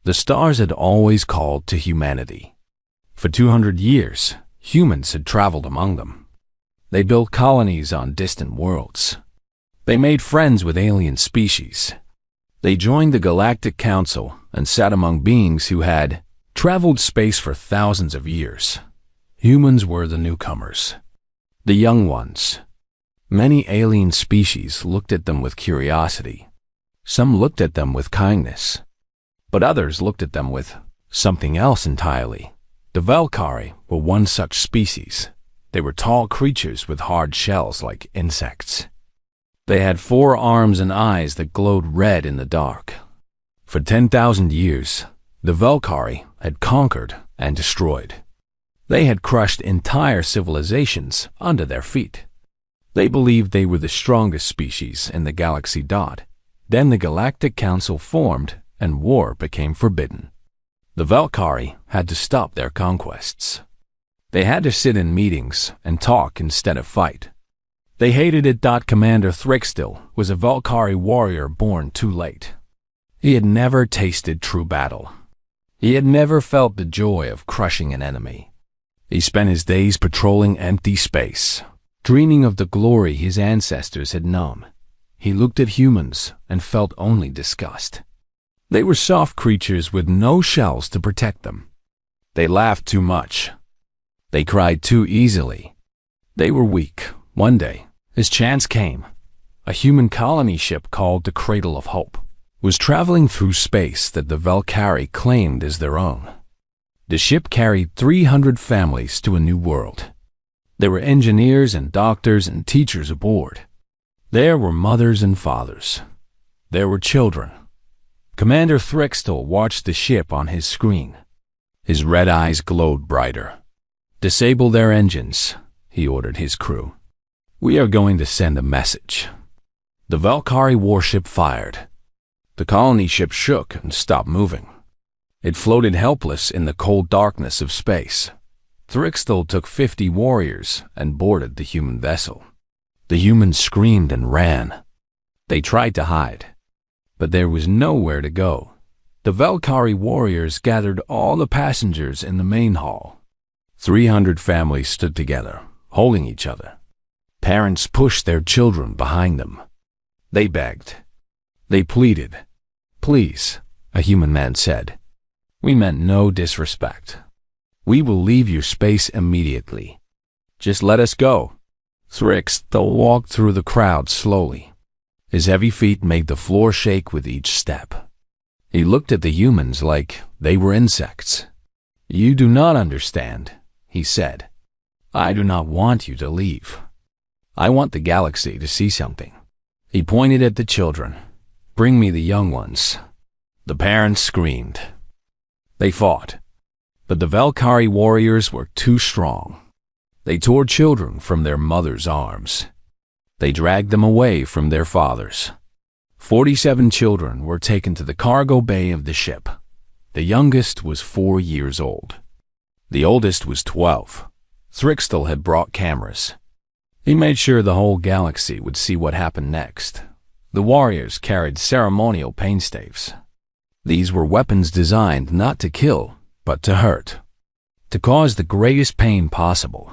The stars had always called to humanity. For 200 years, humans had traveled among them. They built colonies on distant worlds. They made friends with alien species. They joined the Galactic Council and sat among beings who had traveled space for thousands of years. Humans were the newcomers, the young ones. Many alien species looked at them with curiosity. Some looked at them with kindness, but others looked at them with something else entirely. The Valkyrie were one such species. They were tall creatures with hard shells like insects. They had 4 arms and eyes that glowed red in the dark. For 10,000 years, the Valkyrie had conquered and destroyed. They had crushed entire civilizations under their feet. They believed they were the strongest species in the galaxy. Then the Galactic Council formed and war became forbidden. The Valkyrie had to stop their conquests. They had to sit in meetings and talk instead of fight. They hated it. Commander Thrickstil was a Valkyrie warrior born too late. He had never tasted true battle. He had never felt the joy of crushing an enemy. He spent his days patrolling empty space, dreaming of the glory his ancestors had known. He looked at humans and felt only disgust. They were soft creatures with no shells to protect them. They laughed too much. They cried too easily. They were weak. One day, his chance came. A human colony ship called the Cradle of Hope was traveling through space that the Valkyrie claimed as their own. The ship carried 300 families to a new world. There were engineers and doctors and teachers aboard. There were mothers and fathers. There were children. Commander Thrickstil watched the ship on his screen. His red eyes glowed brighter. "Disable their engines," he ordered his crew. "We are going to send a message." The Valkyrie warship fired. The colony ship shook and stopped moving. It floated helpless in the cold darkness of space. Thrickstil took 50 warriors and boarded the human vessel. The humans screamed and ran. They tried to hide, but there was nowhere to go. The Valkyrie warriors gathered all the passengers in the main hall. 300 families stood together, holding each other. Parents pushed their children behind them. They begged. They pleaded. "Please," a human man said. "We meant no disrespect. We will leave your space immediately. Just let us go." Thrickstil walked through the crowd slowly. His heavy feet made the floor shake with each step. He looked at the humans like they were insects. "You do not understand," he said. "I do not want you to leave. I want the galaxy to see something." He pointed at the children. "Bring me the young ones." The parents screamed. They fought, but the Valkyrie warriors were too strong. They tore children from their mothers' arms. They dragged them away from their fathers. 47 children were taken to the cargo bay of the ship. The youngest was 4 years old. The oldest was 12. Thrickstil had brought cameras. He made sure the whole galaxy would see what happened next. The warriors carried ceremonial painstaves. These were weapons designed not to kill, but to hurt, to cause the greatest pain possible.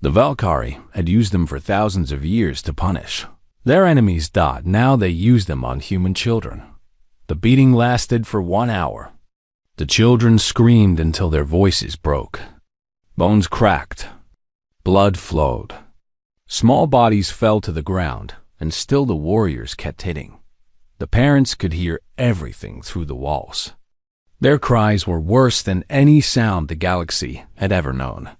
The Valkyrie had used them for thousands of years to punish their enemies. Now they used them on human children. The beating lasted for 1 hour. The children screamed until their voices broke. Bones cracked. Blood flowed. Small bodies fell to the ground, and still the warriors kept hitting. The parents could hear everything through the walls. Their cries were worse than any sound the galaxy had ever known.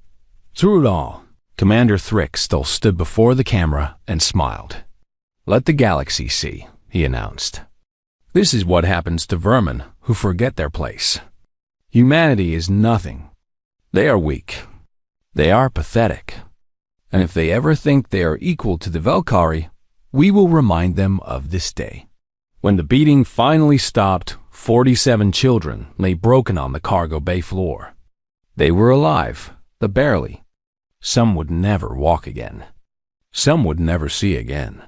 Through it all, Commander Thrickstil stood before the camera and smiled. "Let the galaxy see," he announced. "This is what happens to vermin who forget their place. Humanity is nothing. They are weak. They are pathetic. And if they ever think they are equal to the Valkyrie, we will remind them of this day." When the beating finally stopped, 47 children lay broken on the cargo bay floor. They were alive, but barely. Some would never walk again. Some would never see again.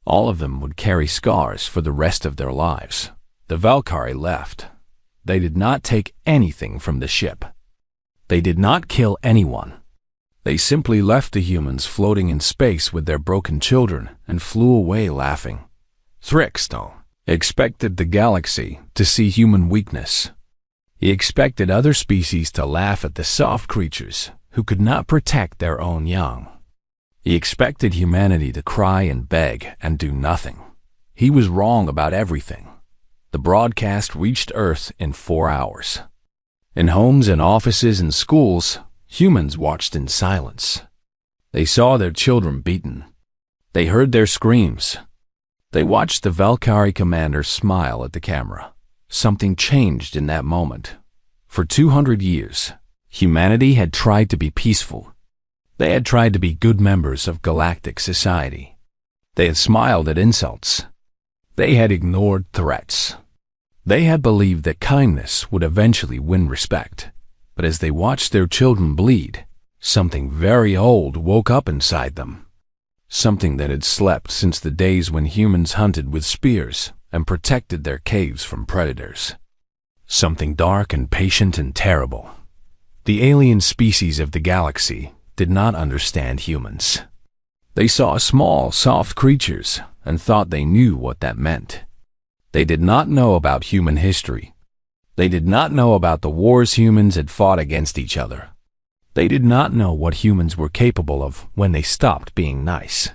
All of them would carry scars for the rest of their lives. The Valkyrie left. they did not take anything from the ship. They did not kill anyone. They simply left the humans floating in space with their broken children and flew away laughing. Thrickstone expected the galaxy to see human weakness. He expected other species to laugh at the soft creatures who could not protect their own young. He expected humanity to cry and beg and do nothing. He was wrong about everything. The broadcast reached Earth in 4 hours. In homes and offices and schools, humans watched in silence. They saw their children beaten. They heard their screams. They watched the Valkyrie commander smile at the camera. Something changed in that moment. For 200 years, humanity had tried to be peaceful. They had tried to be good members of galactic society. They had smiled at insults. They had ignored threats. They had believed that kindness would eventually win respect. But as they watched their children bleed, something very old woke up inside them. Something that had slept since the days when humans hunted with spears and protected their caves from predators. Something dark and patient and terrible. The alien species of the galaxy did not understand humans. They saw small, soft creatures and thought they knew what that meant. They did not know about human history. They did not know about the wars humans had fought against each other. They did not know what humans were capable of when they stopped being nice.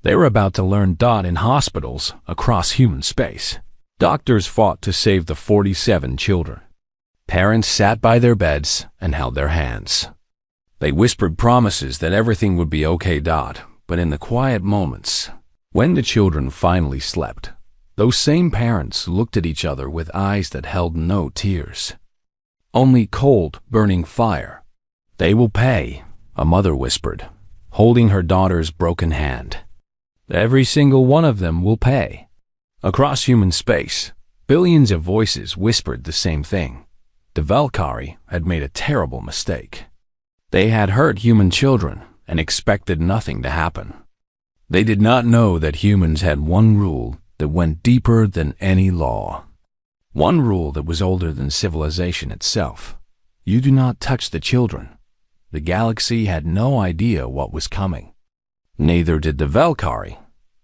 They were about to learn in hospitals across human space. Doctors fought to save the 47 children. Parents sat by their beds and held their hands. They whispered promises that everything would be okay. But in the quiet moments, when the children finally slept, those same parents looked at each other with eyes that held no tears. Only cold, burning fire. They will pay, a mother whispered, holding her daughter's broken hand. Every single one of them will pay. Across human space, billions of voices whispered the same thing. The Valkyrie had made a terrible mistake. They had hurt human children and expected nothing to happen. They did not know that humans had one rule that went deeper than any law. One rule that was older than civilization itself. You do not touch the children. The galaxy had no idea what was coming. Neither did the Valkyrie,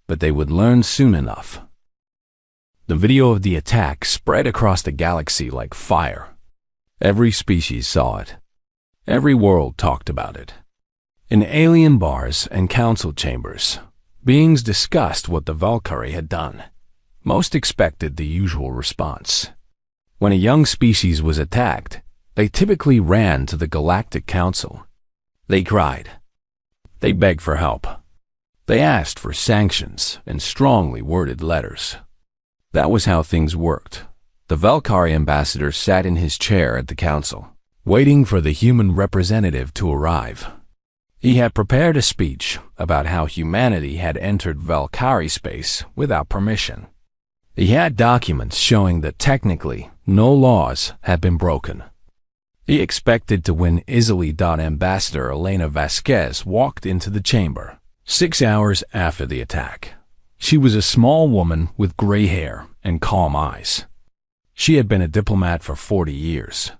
but they would learn soon enough. The video of the attack spread across the galaxy like fire. Every species saw it. Every world talked about it. In alien bars and council chambers, beings discussed what the Valkyrie had done. Most expected the usual response. When a young species was attacked, they typically ran to the Galactic Council. They cried. They begged for help. They asked for sanctions and strongly worded letters. That was how things worked. The Valkyrie ambassador sat in his chair at the council, waiting for the human representative to arrive. He had prepared a speech about how humanity had entered Valkyrie space without permission. He had documents showing that technically no laws had been broken. He expected to win easily. Ambassador Elena Vasquez walked into the chamber 6 hours after the attack. She was a small woman with gray hair and calm eyes. She had been a diplomat for 40 years.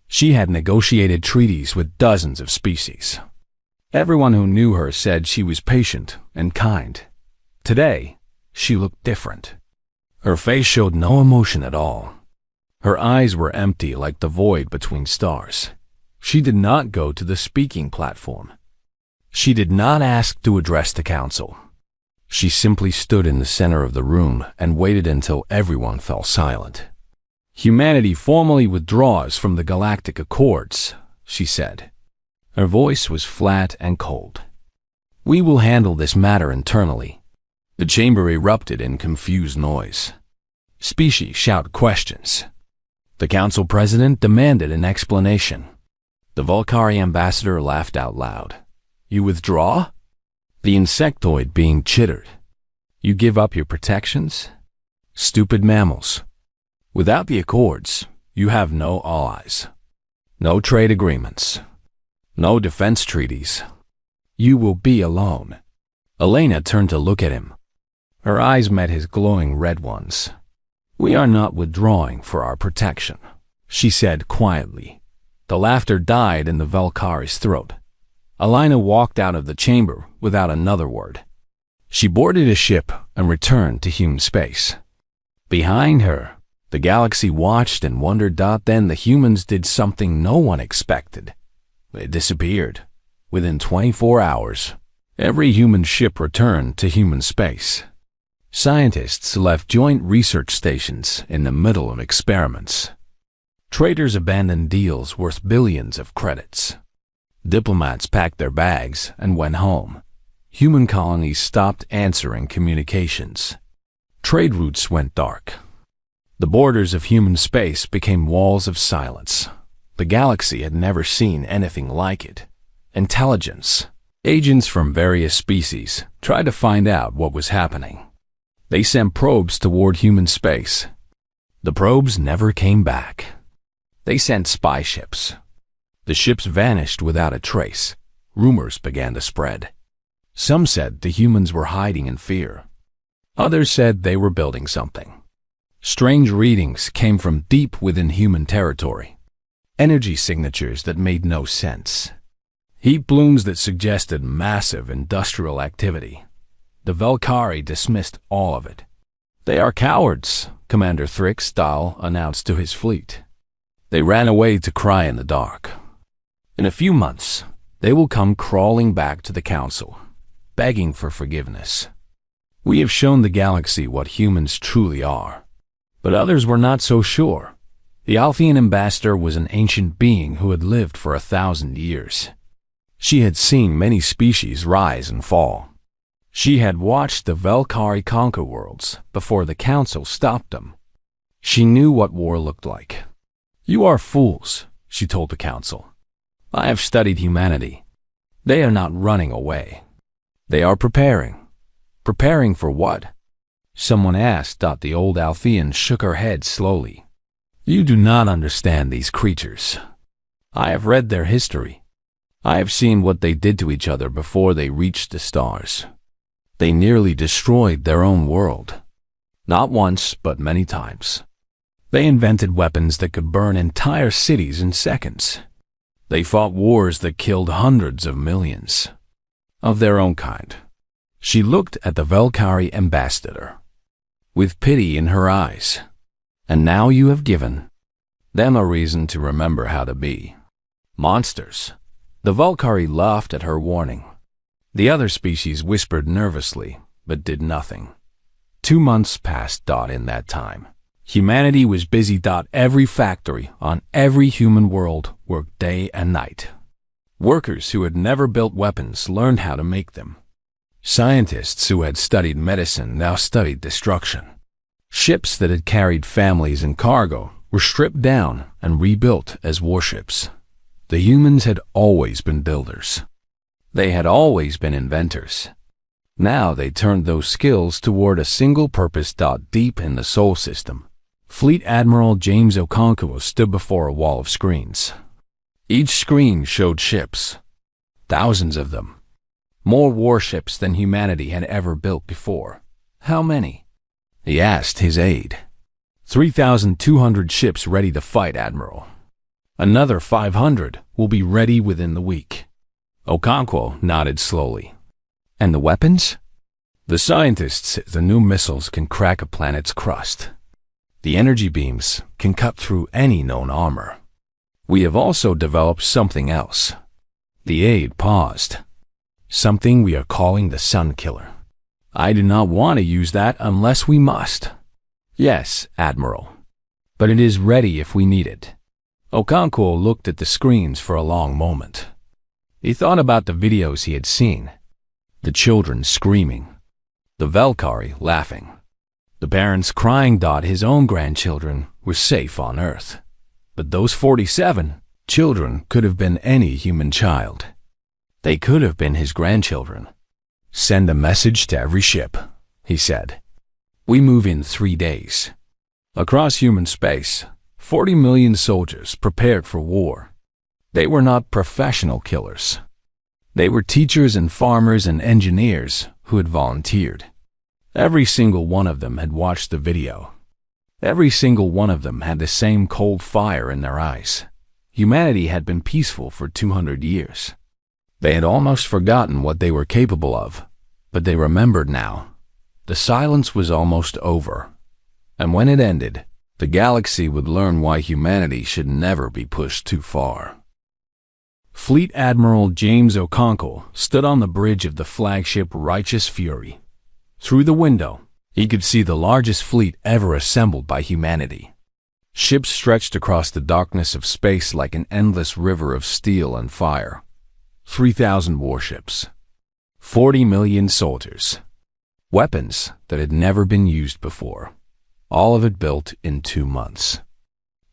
She had negotiated treaties with dozens of species. Everyone who knew her said she was patient and kind. Today, she looked different. Her face showed no emotion at all. Her eyes were empty like the void between stars. She did not go to the speaking platform. She did not ask to address the council. She simply stood in the center of the room and waited until everyone fell silent. Humanity formally withdraws from the Galactic Accords, she said. Her voice was flat and cold. We will handle this matter internally. The chamber erupted in confused noise. Species shout questions. The council president demanded an explanation. The Valkyrie ambassador laughed out loud. You withdraw? The insectoid being chittered. You give up your protections? Stupid mammals. Without the Accords, you have no allies. No trade agreements. No defense treaties. You will be alone. Elena turned to look at him. Her eyes met his glowing red ones. We are not withdrawing for our protection. she said quietly. The laughter died in the Valkyrie's throat. Alina walked out of the chamber without another word. She boarded a ship and returned to human space. Behind her, the galaxy watched and wondered. Then the humans did something no one expected. They disappeared. Within 24 hours, every human ship returned to human space. Scientists left joint research stations in the middle of experiments. Traders abandoned deals worth billions of credits. Diplomats packed their bags and went home. Human colonies stopped answering communications. Trade routes went dark. The borders of human space became walls of silence. The galaxy had never seen anything like it. Intelligence. Agents from various species tried to find out what was happening. They sent probes toward human space. The probes never came back. They sent spy ships. The ships vanished without a trace. Rumors began to spread. Some said the humans were hiding in fear. Others said they were building something. Strange readings came from deep within human territory. Energy signatures that made no sense. Heat blooms that suggested massive industrial activity. The Valkyrie dismissed all of it. "They are cowards," Commander Thrix announced to his fleet. They ran away to cry in the dark. In a few months, they will come crawling back to the Council, begging for forgiveness. We have shown the galaxy what humans truly are. But others were not so sure. The Alphean ambassador was an ancient being who had lived for 1,000 years. She had seen many species rise and fall. She had watched the Valkyrie conquer worlds before the Council stopped them. She knew what war looked like. "You are fools," she told the Council. "I have studied humanity. They are not running away. They are preparing. Preparing for what?" Someone asked. The old Alphean shook her head slowly. "You do not understand these creatures. I have read their history. I have seen what they did to each other before they reached the stars. They nearly destroyed their own world. Not once, but many times. They invented weapons that could burn entire cities in seconds. They fought wars that killed hundreds of millions of their own kind." She looked at the Valkyrie ambassador with pity in her eyes. "And now you have given them a reason to remember how to be monsters." The Valkyrie laughed at her warning. The other species whispered nervously, but did nothing. 2 months passed. In that time, humanity was busy. Every factory on every human world worked day and night. Workers who had never built weapons learned how to make them. Scientists who had studied medicine now studied destruction. Ships that had carried families and cargo were stripped down and rebuilt as warships. The humans had always been builders. They had always been inventors. Now they turned those skills toward a single purpose. Deep in the Sol system, Fleet Admiral James Okonkwo stood before a wall of screens. Each screen showed ships, thousands of them. More warships than humanity had ever built before. "How many?" he asked his aide. 3,200 ships ready to fight, Admiral. Another 500 will be ready within the week." Okonkwo nodded slowly. "And the weapons?" "The scientists say the new missiles can crack a planet's crust. The energy beams can cut through any known armor. We have also developed something else." The aide paused. "Something we are calling the Sun Killer. I do not want to use that unless we must." "Yes, Admiral. But it is ready if we need it." Okonkwo looked at the screens for a long moment. He thought about the videos he had seen. The children screaming. The Valkyrie laughing. The parents crying. His own grandchildren were safe on Earth. But those 47 children could have been any human child. They could have been his grandchildren. "Send a message to every ship," he said. "We move in 3 days." Across human space, 40 million soldiers prepared for war. They were not professional killers. They were teachers and farmers and engineers who had volunteered. Every single one of them had watched the video. Every single one of them had the same cold fire in their eyes. Humanity had been peaceful for 200 years. They had almost forgotten what they were capable of, but they remembered now. The silence was almost over, and when it ended, the galaxy would learn why humanity should never be pushed too far. Fleet Admiral James Okonkwo stood on the bridge of the flagship Righteous Fury. Through the window, he could see the largest fleet ever assembled by humanity. Ships stretched across the darkness of space like an endless river of steel and fire. 3,000 warships. 40 million soldiers. Weapons that had never been used before. All of it built in 2 months.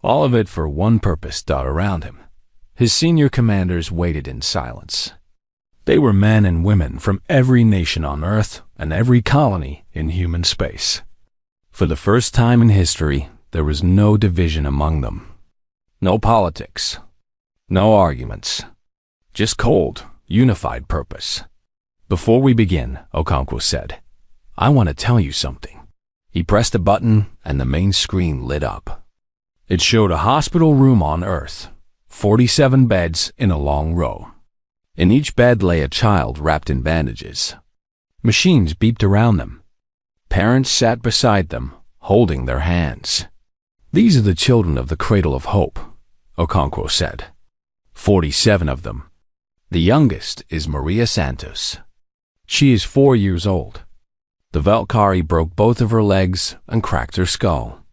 All of it for one purpose. Around him, his senior commanders waited in silence. They were men and women from every nation on Earth and every colony in human space. For the first time in history, there was no division among them. No politics. No arguments. Just cold, unified purpose. "Before we begin," Okonkwo said, "I want to tell you something." He pressed a button and the main screen lit up. It showed a hospital room on Earth, 47 beds in a long row. In each bed lay a child wrapped in bandages. Machines beeped around them. Parents sat beside them, holding their hands. "These are the children of the cradle of hope," Okonkwo said. 47 of them. The youngest is Maria Santos. She is 4 years old. The Valkyrie broke both of her legs and cracked her skull.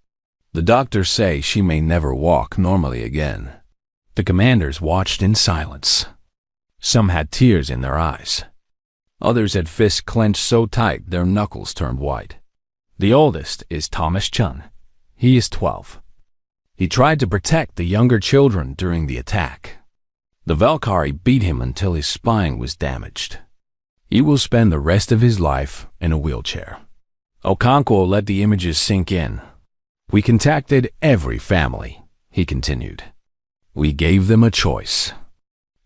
The doctors say she may never walk normally again. The commanders watched in silence. Some had tears in their eyes. Others had fists clenched so tight their knuckles turned white. The oldest is Thomas Chun. He is 12. He tried to protect the younger children during the attack. The Valkyrie beat him until his spine was damaged. He will spend the rest of his life in a wheelchair. Okonkwo let the images sink in. "We contacted every family," he continued. "We gave them a choice.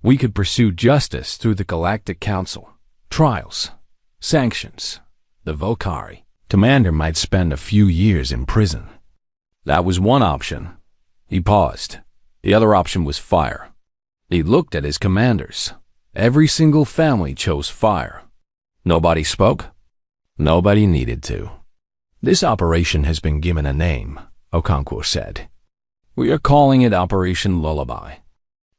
We could pursue justice through the Galactic Council, trials, sanctions. The Valkyrie commander might spend a few years in prison. That was one option." He paused. The other option was fire. He looked at his commanders. Every single family chose fire. Nobody spoke. Nobody needed to. "This operation has been given a name," Okonkwo said. "We are calling it Operation Lullaby.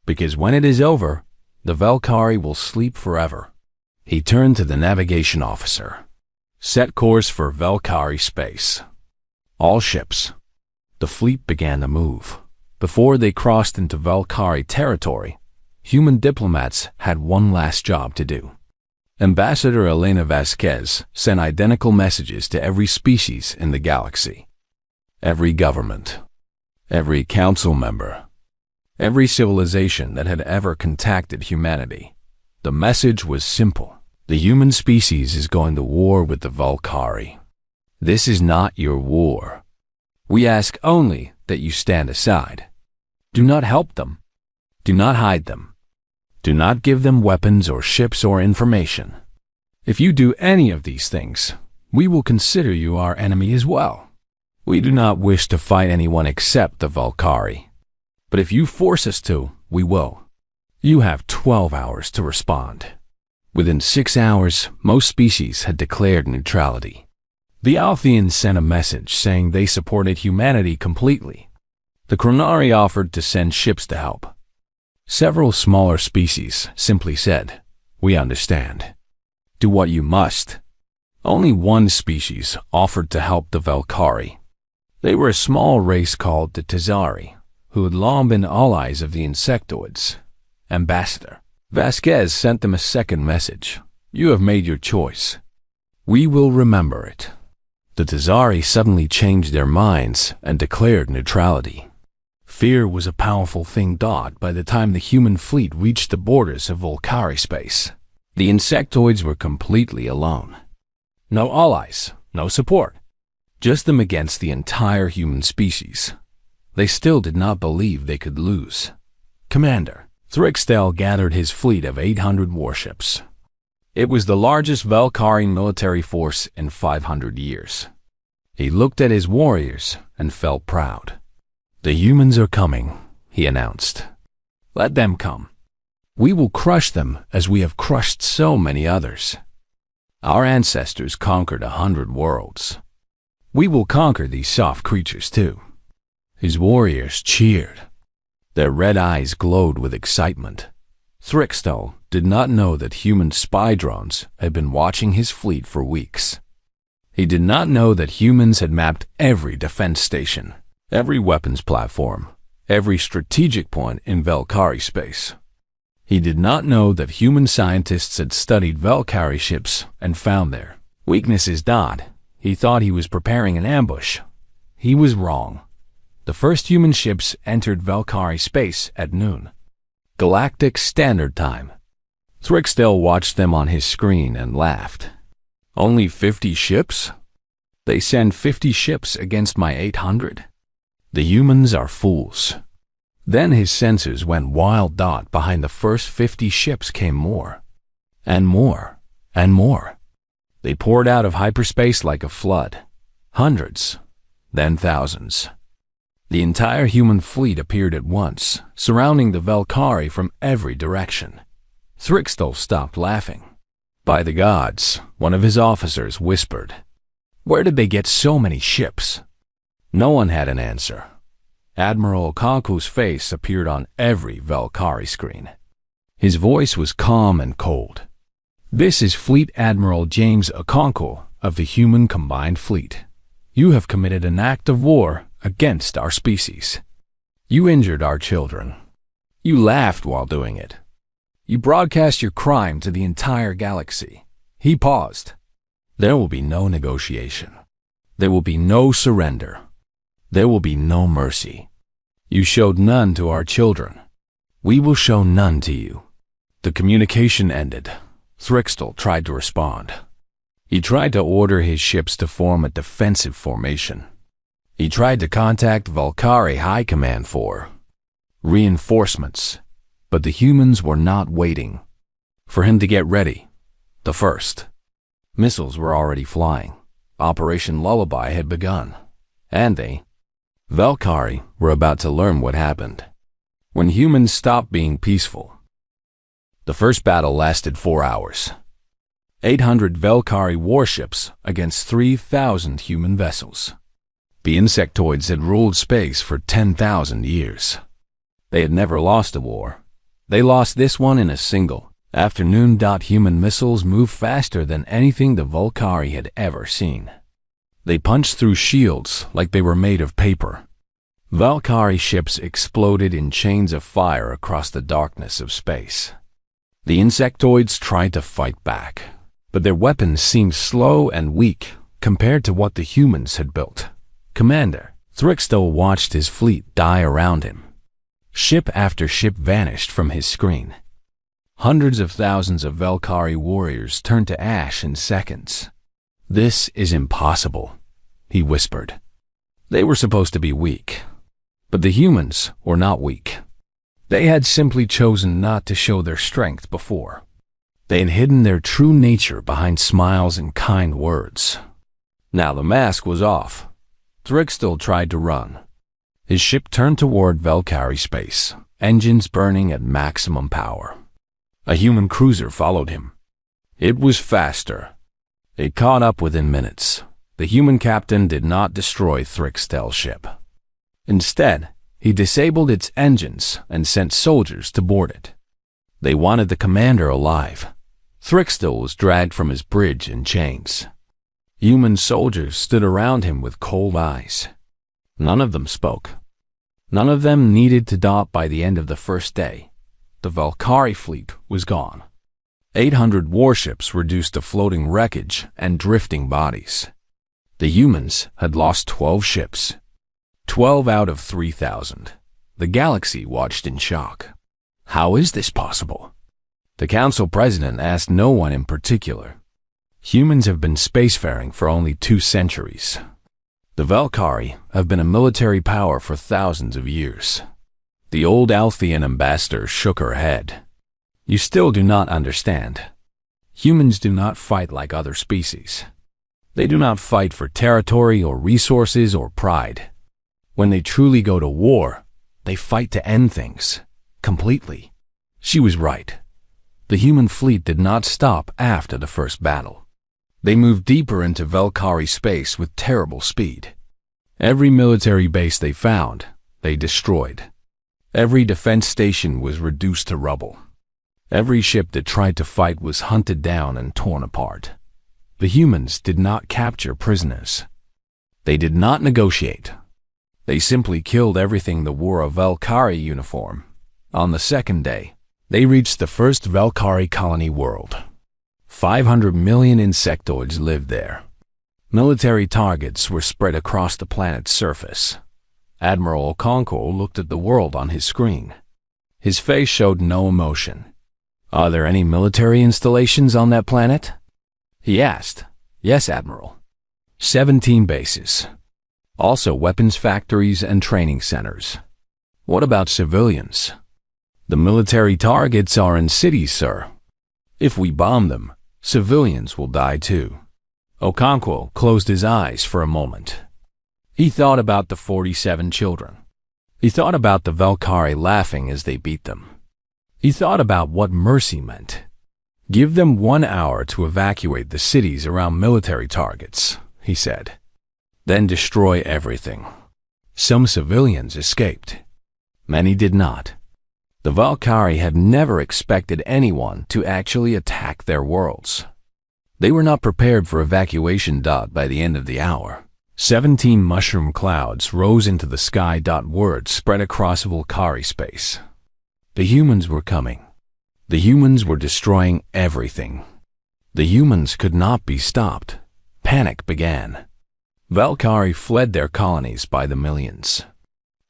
Because when it is over, the Valkyrie will sleep forever." He turned to the navigation officer. "Set course for Valkyrie space. All ships." The fleet began to move. Before they crossed into Valkyrie territory, human diplomats had one last job to do. Ambassador Elena Vasquez sent identical messages to every species in the galaxy. Every government. Every council member. Every civilization that had ever contacted humanity. The message was simple. The human species is going to war with the Valkyrie. This is not your war. We ask only that you stand aside. Do not help them. Do not hide them. Do not give them weapons or ships or information. If you do any of these things, we will consider you our enemy as well. We do not wish to fight anyone except the Valkyrie. But if you force us to, we will. You have 12 hours to respond." Within 6 hours, most species had declared neutrality. The Althians sent a message saying they supported humanity completely. The Chronari offered to send ships to help. Several smaller species simply said, "We understand. Do what you must." Only one species offered to help the Valkyrie. They were a small race called the Tazari, who had long been allies of the insectoids. Ambassador Vasquez sent them a second message. "You have made your choice. We will remember it." The Tazari suddenly changed their minds and declared neutrality. Fear was a powerful thing. By the time the human fleet reached the borders of Valkyrie space, the insectoids were completely alone. No allies, no support. Just them against the entire human species. They still did not believe they could lose. Commander Thrixtel gathered his fleet of 800 warships. It was the largest Valkyrie military force in 500 years. He looked at his warriors and felt proud. "The humans are coming," he announced. "Let them come. We will crush them as we have crushed so many others. Our ancestors conquered 100 worlds. We will conquer these soft creatures too." His warriors cheered. Their red eyes glowed with excitement. Thrickstell did not know that human spy drones had been watching his fleet for weeks. He did not know that humans had mapped every defense station, every weapons platform, every strategic point in Valkyrie space. He did not know that human scientists had studied Valkyrie ships and found their weaknesses. He thought he was preparing an ambush. He was wrong. The first human ships entered Valkyrie space at noon, Galactic Standard Time. Thrickstell watched them on his screen and laughed. "Only 50 ships? They send 50 ships against my 800? The humans are fools." Then his senses went wild. Behind the first 50 ships came more, and more, and more. They poured out of hyperspace like a flood. Hundreds, then thousands. The entire human fleet appeared at once, surrounding the Valkyrie from every direction. Thrickstell stopped laughing. "By the gods," one of his officers whispered. "Where did they get so many ships?" No one had an answer. Admiral Okonkwo's face appeared on every Valkyrie screen. His voice was calm and cold. "This is Fleet Admiral James Okonkwo of the Human Combined Fleet. You have committed an act of war against our species. You injured our children. You laughed while doing it. You broadcast your crime to the entire galaxy." He paused. "There will be no negotiation. There will be no surrender. There will be no mercy. You showed none to our children. We will show none to you." The communication ended. Thrickstell tried to respond. He tried to order his ships to form a defensive formation. He tried to contact Valkyrie High Command for reinforcements, but the humans were not waiting for him to get ready. The first missiles were already flying. Operation Lullaby had begun, and they, Valkyrie, were about to learn what happened when humans stopped being peaceful. The first battle lasted 4 hours. 800 Valkyrie warships against 3,000 human vessels. The insectoids had ruled space for 10,000 years. They had never lost a war. They lost this one in a single afternoon. Human missiles moved faster than anything the Valkyrie had ever seen. They punched through shields like they were made of paper. Valkyrie ships exploded in chains of fire across the darkness of space. The insectoids tried to fight back, but their weapons seemed slow and weak compared to what the humans had built. Commander Thrickstell watched his fleet die around him. Ship after ship vanished from his screen. Hundreds of thousands of Valkyrie warriors turned to ash in seconds. "This is impossible," he whispered. They were supposed to be weak, but the humans were not weak. They had simply chosen not to show their strength before. They had hidden their true nature behind smiles and kind words. Now the mask was off. Thrickstell tried to run. His ship turned toward Valkyrie space, engines burning at maximum power. A human cruiser followed him. It was faster. It caught up within minutes. The human captain did not destroy Thrickstell's ship. Instead, he disabled its engines and sent soldiers to board it. They wanted the commander alive. Thrickstell was dragged from his bridge in chains. Human soldiers stood around him with cold eyes. None of them spoke. None of them needed to dock by the end of the first day. The Valkyrie fleet was gone. 800 warships reduced to floating wreckage and drifting bodies. The humans had lost 12 ships. 12 out of 3,000. The galaxy watched in shock. How is this possible? The council president asked no one in particular. Humans have been spacefaring for only 2 centuries. The Valkyrie have been a military power for thousands of years. The old Althean ambassador shook her head. You still do not understand. Humans do not fight like other species. They do not fight for territory or resources or pride. When they truly go to war, they fight to end things, completely. She was right. The human fleet did not stop after the first battle. They moved deeper into Valkyrie space with terrible speed. Every military base they found, they destroyed. Every defense station was reduced to rubble. Every ship that tried to fight was hunted down and torn apart. The humans did not capture prisoners. They did not negotiate. They simply killed everything that wore a Valkyrie uniform. On the second day, they reached the first Valkyrie colony world. 500 million insectoids lived there. Military targets were spread across the planet's surface. Admiral Okonkwo looked at the world on his screen. His face showed no emotion. "Are there any military installations on that planet?" he asked. "Yes, Admiral. 17 bases. Also weapons factories and training centers." "What about civilians?" "The military targets are in cities, sir. If we bomb them, civilians will die too." Okonkwo closed his eyes for a moment. He thought about the 47 children. He thought about the Valkyrie laughing as they beat them. He thought about what mercy meant. "Give them 1 hour to evacuate the cities around military targets," he said. "Then destroy everything." Some civilians escaped. Many did not. The Valkyrie had never expected anyone to actually attack their worlds. They were not prepared for evacuation. By the end of the hour, 17 mushroom clouds rose into the sky. Words spread across Valkyrie space. The humans were coming. The humans were destroying everything. The humans could not be stopped. Panic began. Valkyrie fled their colonies by the millions.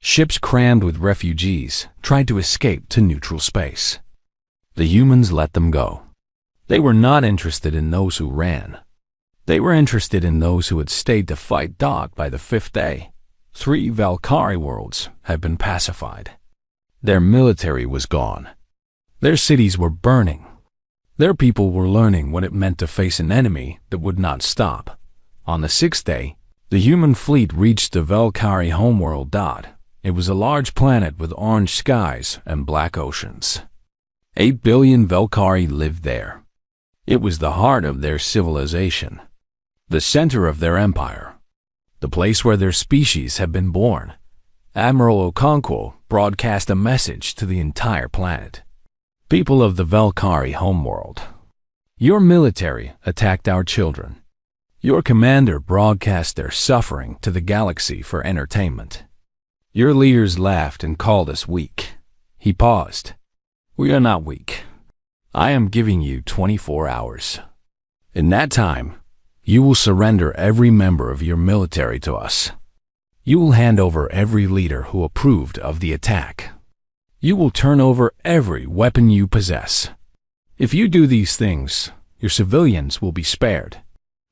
Ships crammed with refugees tried to escape to neutral space. The humans let them go. They were not interested in those who ran. They were interested in those who had stayed to fight. By the 5th day, 3 Valkyrie worlds had been pacified. Their military was gone. Their cities were burning. Their people were learning what it meant to face an enemy that would not stop. On the 6th day, the human fleet reached the Valkyrie homeworld. It was a large planet with orange skies and black oceans. 8 billion Valkyrie lived there. It was the heart of their civilization, the center of their empire, the place where their species had been born. Admiral Okonkwo broadcast a message to the entire planet. "People of the Valkyrie homeworld, your military attacked our children. Your commander broadcast their suffering to the galaxy for entertainment. Your leaders laughed and called us weak." He paused. "We are not weak. I am giving you 24 hours. In that time, you will surrender every member of your military to us. You will hand over every leader who approved of the attack. You will turn over every weapon you possess. If you do these things, your civilians will be spared.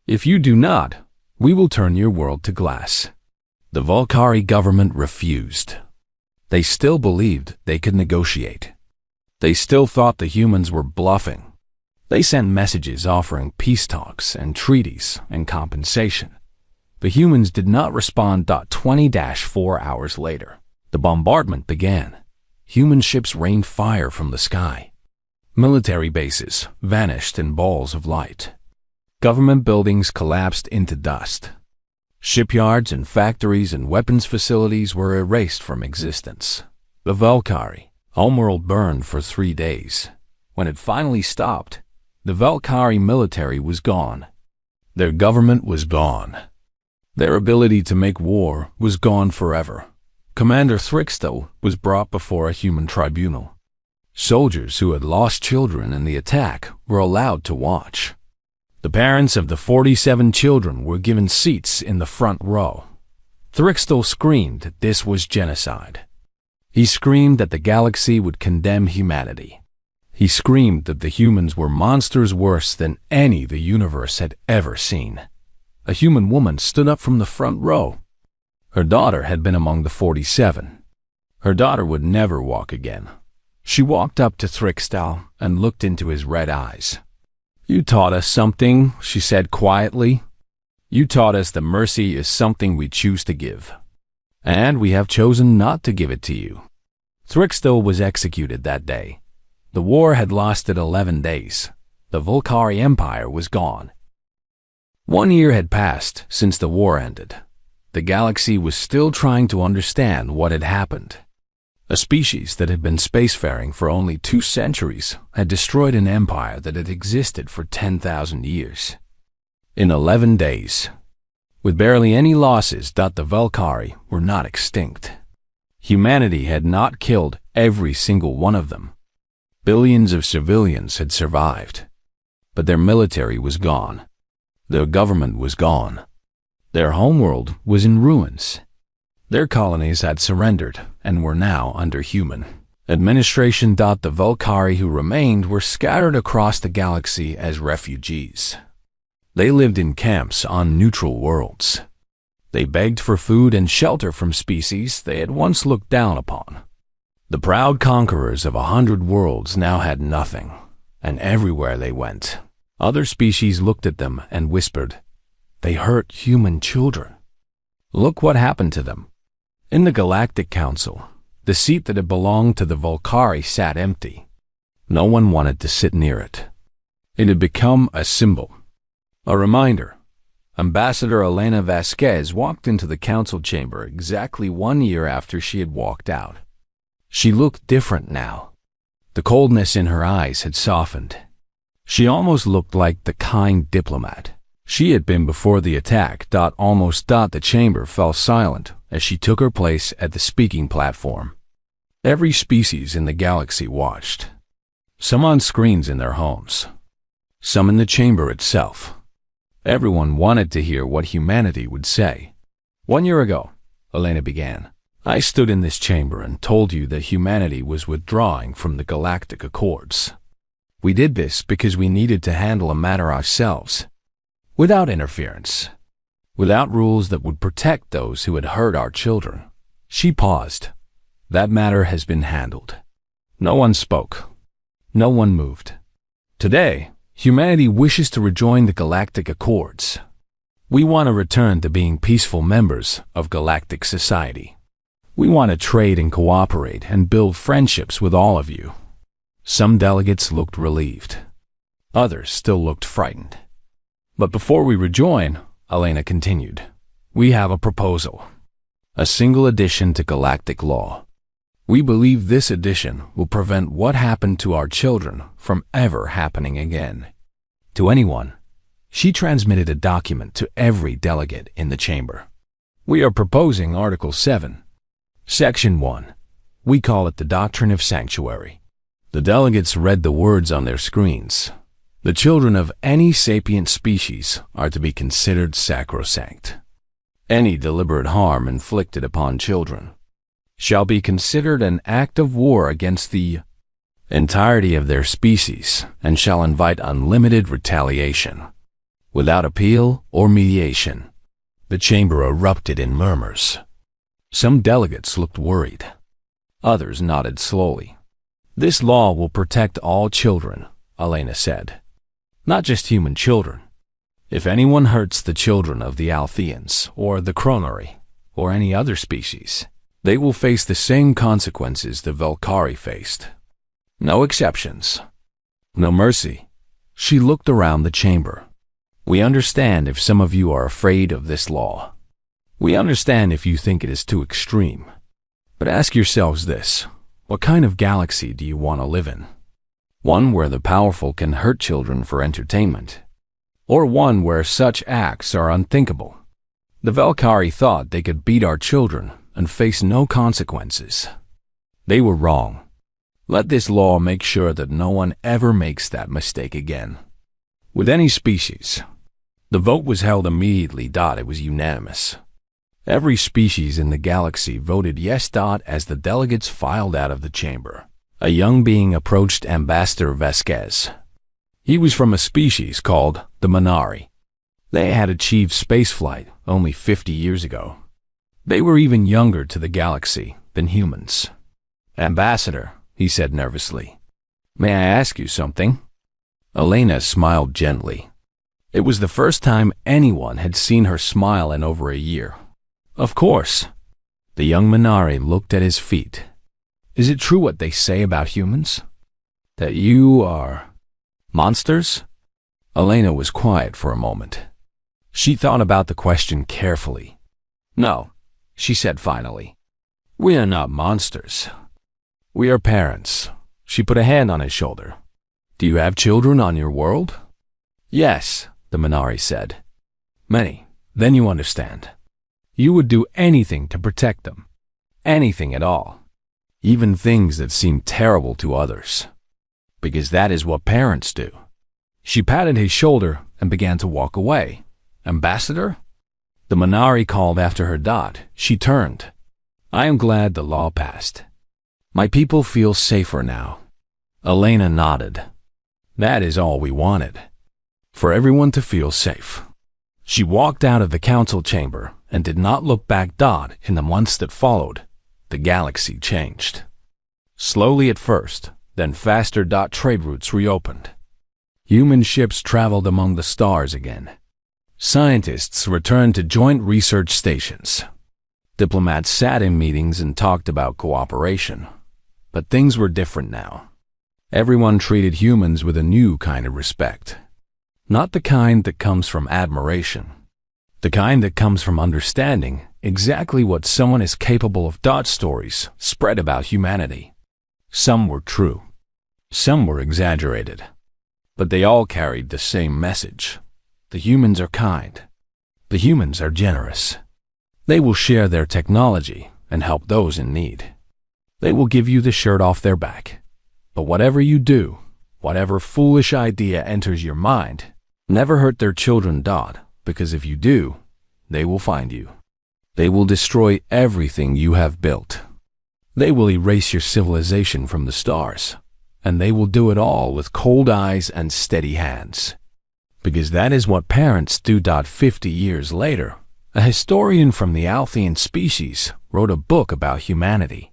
If you do not, we will turn your world to glass." The Valkyrie government refused. They still believed they could negotiate. They still thought the humans were bluffing. They sent messages offering peace talks and treaties and compensation. The humans did not respond. 20-4 hours later, the bombardment began. Human ships rained fire from the sky. Military bases vanished in balls of light. Government buildings collapsed into dust. Shipyards and factories and weapons facilities were erased from existence. The Valkyrie homeworld burned for 3 days. When it finally stopped, the Valkyrie military was gone. Their government was gone. Their ability to make war was gone forever. Commander Thrixtel was brought before a human tribunal. Soldiers who had lost children in the attack were allowed to watch. The parents of the 47 children were given seats in the front row. Thrixtel screamed that this was genocide. He screamed that the galaxy would condemn humanity. He screamed that the humans were monsters worse than any the universe had ever seen. A human woman stood up from the front row. Her daughter had been among the 47. Her daughter would never walk again. She walked up to Thrixtel and looked into his red eyes. "You taught us something," she said quietly. You taught us that mercy is something we choose to give, and we have chosen not to give it to you. Thrickstil was executed that day. The war had lasted 11 days. The Volcari Empire was gone. 1 year had passed since the war ended. The galaxy was still trying to understand what had happened. A species that had been spacefaring for only 2 centuries had destroyed an empire that had existed for 10,000 years. In 11 days, with barely any losses, the Volcari were not extinct. Humanity had not killed every single one of them. Billions of civilians had survived, but their military was gone. Their government was gone. Their homeworld was in ruins. Their colonies had surrendered and were now under human administration. The Volcari who remained were scattered across the galaxy as refugees. They lived in camps on neutral worlds. They begged for food and shelter from species they had once looked down upon. The proud conquerors of 100 worlds now had nothing, and everywhere they went, other species looked at them and whispered, "They hurt human children. Look what happened to them." In the Galactic Council, the seat that had belonged to the Volcari sat empty. No one wanted to sit near it. It had become a symbol, a reminder. Ambassador Elena Vasquez walked into the council chamber exactly 1 year after she had walked out. She looked different now. The coldness in her eyes had softened. She almost looked like the kind diplomat she had been before the attack. The chamber fell silent as she took her place at the speaking platform. Every species in the galaxy watched, some on screens in their homes, some in the chamber itself. Everyone wanted to hear what humanity would say. 1 year ago, Elena began, I stood in this chamber and told you that humanity was withdrawing from the Galactic Accords. We did this because we needed to handle a matter ourselves, without interference, without rules that would protect those who had hurt our children. She paused. That matter has been handled. No one spoke. No one moved. Today, humanity wishes to rejoin the Galactic Accords. We want to return to being peaceful members of galactic society. We want to trade and cooperate and build friendships with all of you. Some delegates looked relieved. Others still looked frightened. But before we rejoin, Elena continued, we have a proposal. A single addition to galactic law. We believe this addition will prevent what happened to our children from ever happening again. To anyone, she transmitted a document to every delegate in the chamber. We are proposing Article 7, Section 1. We call it the Doctrine of Sanctuary. The delegates read the words on their screens. The children of any sapient species are to be considered sacrosanct. Any deliberate harm inflicted upon children shall be considered an act of war against the entirety of their species and shall invite unlimited retaliation, without appeal or mediation. The chamber erupted in murmurs. Some delegates looked worried. Others nodded slowly. This law will protect all children, Elena said. Not just human children. If anyone hurts the children of the Altheans or the Chronori or any other species, they will face the same consequences the Volcari faced. No exceptions. No mercy. She looked around the chamber. We understand if some of you are afraid of this law. We understand if you think it is too extreme. But ask yourselves this. What kind of galaxy do you want to live in? One where the powerful can hurt children for entertainment, or one where such acts are unthinkable? The Volcari thought they could beat our children and face no consequences. They were wrong. Let this law make sure that no one ever makes that mistake again. With any species, the vote was held immediately. It was unanimous. Every species in the galaxy voted yes. As the delegates filed out of the chamber, a young being approached Ambassador Vasquez. He was from a species called the Minari. They had achieved spaceflight only 50 years ago. They were even younger to the galaxy than humans. Ambassador, he said nervously, may I ask you something? Elena smiled gently. It was the first time anyone had seen her smile in over a year. Of course. The young Minari looked at his feet. Is it true what they say about humans? That you are monsters? Elena was quiet for a moment. She thought about the question carefully. No, she said finally. We are not monsters. We are parents. She put a hand on his shoulder. Do you have children on your world? Yes, the Minari said. Many. Then you understand. You would do anything to protect them. Anything at all. Even things that seem terrible to others. Because that is what parents do. She patted his shoulder and began to walk away. Ambassador? The Minari called after her. She turned. I am glad the law passed. My people feel safer now. Elena nodded. That is all we wanted. For everyone to feel safe. She walked out of the council chamber and did not look back. In the months that followed, the galaxy changed. Slowly at first, then faster. Trade routes reopened. Human ships traveled among the stars again. Scientists returned to joint research stations. Diplomats sat in meetings and talked about cooperation. But things were different now. Everyone treated humans with a new kind of respect. Not the kind that comes from admiration. The kind that comes from understanding exactly what someone is capable of. Stories spread about humanity. Some were true. Some were exaggerated. But they all carried the same message. The humans are kind. The humans are generous. They will share their technology and help those in need. They will give you the shirt off their back. But whatever you do, whatever foolish idea enters your mind, never hurt their children. Because if you do, they will find you. They will destroy everything you have built. They will erase your civilization from the stars. And they will do it all with cold eyes and steady hands. Because that is what parents do. 50 years later, a historian from the Althean species wrote a book about humanity.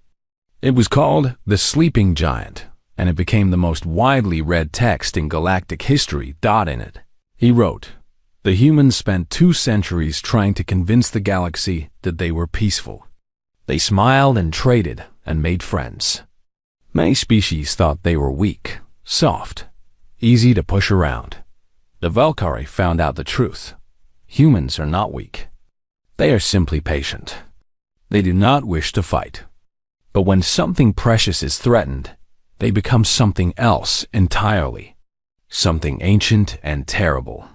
It was called The Sleeping Giant, and it became the most widely read text in galactic history. In it, he wrote, the humans spent 2 centuries trying to convince the galaxy that they were peaceful. They smiled and traded and made friends. Many species thought they were weak, soft, easy to push around. The Valkyrie found out the truth. Humans are not weak. They are simply patient. They do not wish to fight. But when something precious is threatened, they become something else entirely. Something ancient and terrible.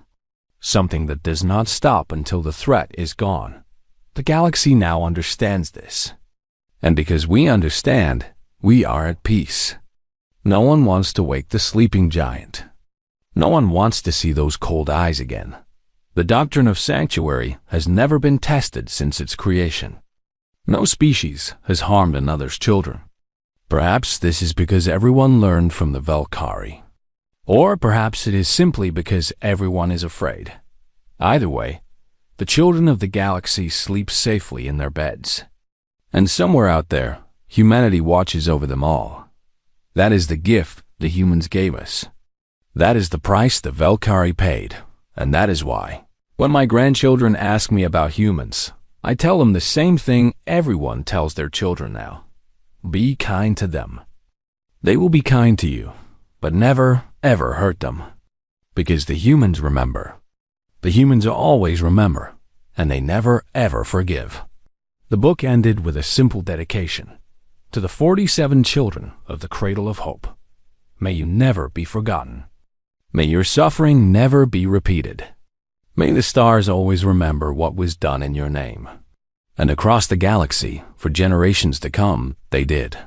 Something that does not stop until the threat is gone. The galaxy now understands this. And because we understand, we are at peace. No one wants to wake the sleeping giant. No one wants to see those cold eyes again. The doctrine of sanctuary has never been tested since its creation. No species has harmed another's children. Perhaps this is because everyone learned from the Valkyrie. Or perhaps it is simply because everyone is afraid. Either way, the children of the galaxy sleep safely in their beds. And somewhere out there, humanity watches over them all. That is the gift the humans gave us. That is the price the Valkyrie paid, and that is why, when my grandchildren ask me about humans, I tell them the same thing everyone tells their children now. Be kind to them. They will be kind to you, but never, ever hurt them. Because the humans remember. The humans always remember, and they never, ever forgive. The book ended with a simple dedication. To the 47 children of the Cradle of Hope, may you never be forgotten. May your suffering never be repeated. May the stars always remember what was done in your name. And across the galaxy, for generations to come, they did.